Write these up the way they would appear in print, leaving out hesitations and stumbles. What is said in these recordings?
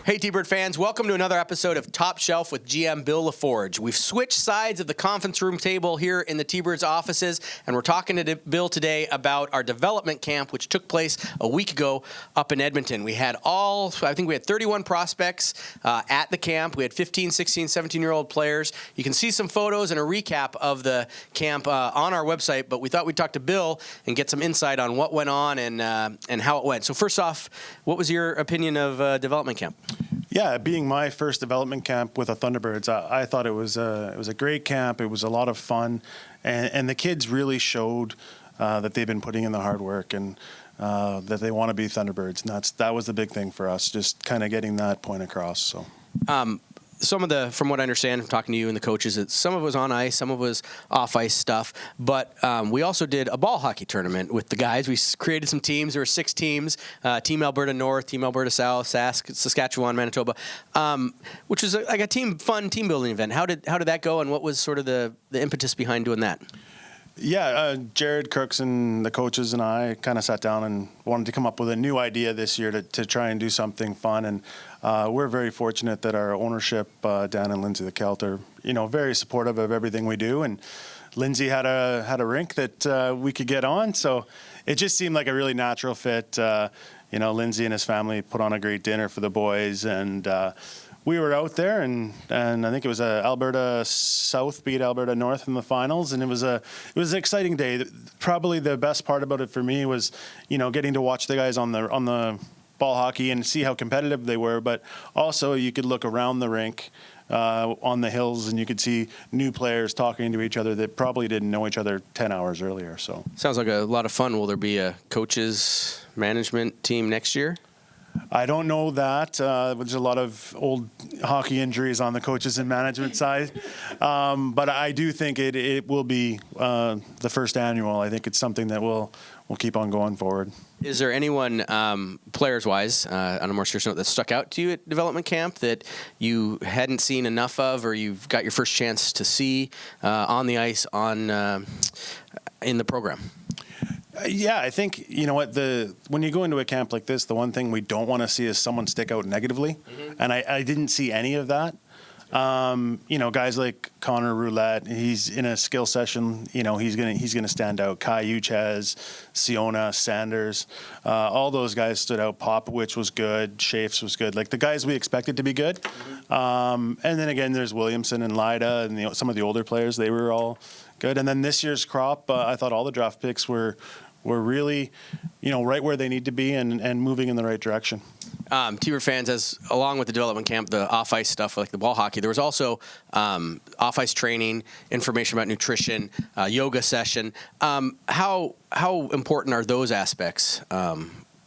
Hey, T-Bird fans, welcome to another episode of Top Shelf with GM Bil La Forge. We've switched sides of the conference room table here in the T-Birds offices, and we're talking to Bill today about our development camp, which took place a week ago up in Edmonton. We had I think we had 31 prospects at the camp. We had 15, 16, 17-year-old players. You can see some photos and a recap of the camp on our website, but we thought we'd talk to Bill and get some insight on what went on and how it went. So first off, what was your opinion of development camp? Yeah, being my first development camp with the Thunderbirds, I thought it was a great camp. It was a lot of fun, and the kids really showed that they've been putting in the hard work and that they want to be Thunderbirds. And that was the big thing for us, just kind of getting that point across. So. From what I understand from talking to you and the coaches, some of it was on ice, some of it was off ice stuff. But we also did a ball hockey tournament with the guys. We created some teams. There were 6 teams: Team Alberta North, Team Alberta South, Saskatchewan, Manitoba, which was like a fun team building event. How did that go, and what was sort of the impetus behind doing that? Yeah, Jared Crooks and the coaches and I kind of sat down and wanted to come up with a new idea this year to try and do something fun. And we're very fortunate that our ownership, Dan and Lindsay the Celt, are very supportive of everything we do. And Lindsay had a rink that we could get on, so it just seemed like a really natural fit. Lindsay and his family put on a great dinner for the boys, and we were out there, and I think it was Alberta South beat Alberta North in the finals, and it was an exciting day. Probably the best part about it for me was, getting to watch the guys on the ball hockey and see how competitive they were. But also, you could look around the rink on the hills, and you could see new players talking to each other that probably didn't know each other 10 hours earlier. So sounds like a lot of fun. Will there be a coaches management team next year? I don't know that. There's a lot of old hockey injuries on the coaches and management side. But I do think it will be the first annual. I think it's something that we'll keep on going forward. Is there anyone, players-wise, on a more serious note, that stuck out to you at development camp that you hadn't seen enough of, or you've got your first chance to see on the ice in the program? Yeah, I think, when you go into a camp like this, the one thing we don't want to see is someone stick out negatively. Mm-hmm. And I didn't see any of that. Guys like Connor Roulette, he's in a skill session, he's gonna stand out. Kai Uchez, Siona, Sanders, all those guys stood out. Popovich was good, Shafes was good, like the guys we expected to be good. Mm-hmm. And then again, there's Williamson and Lida and some of the older players, they were all good. And then this year's crop, I thought all the draft picks were really, right where they need to be and moving in the right direction. T-Bird fans, along with the development camp, the off-ice stuff like the ball hockey, there was also off-ice training, information about nutrition, yoga session. How important are those aspects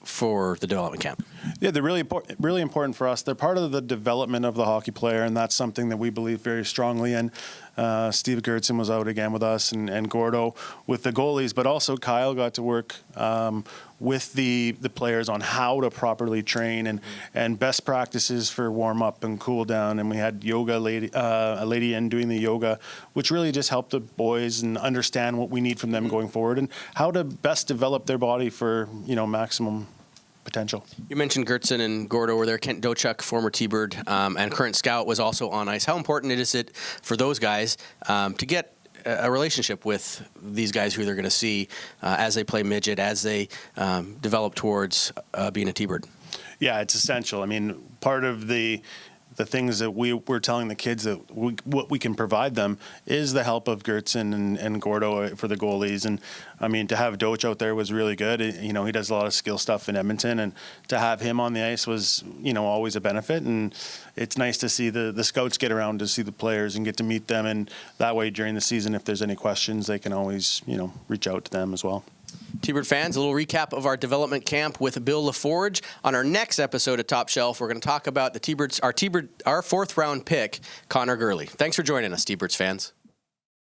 for the development camp? Yeah, they're really important for us. They're part of the development of the hockey player, and that's something that we believe very strongly in. Steve Gertson was out again with us, and Gordo with the goalies, but also Kyle got to work with the players on how to properly train and best practices for warm up and cool down. And we had a lady in doing the yoga, which really just helped the boys and understand what we need from them going forward and how to best develop their body for maximum potential. You mentioned Gertson and Gordo were there. Kent Dochuk, former T-Bird and current scout, was also on ice. How important is it for those guys to get a relationship with these guys who they're going to see as they play midget, as they develop towards being a T-Bird? Yeah, it's essential. I mean, part of the things that we're telling the kids that what we can provide them is the help of Gertson and Gordo for the goalies. And I mean, to have Doach out there was really good. He does a lot of skill stuff in Edmonton, and to have him on the ice was, always a benefit. And it's nice to see the scouts get around to see the players and get to meet them. And that way during the season, if there's any questions, they can always, reach out to them as well. T-Bird fans, a little recap of our development camp with Bil La Forge. On our next episode of Top Shelf, we're going to talk about our 4th round pick, Connor Gurley. Thanks for joining us, T-Birds fans.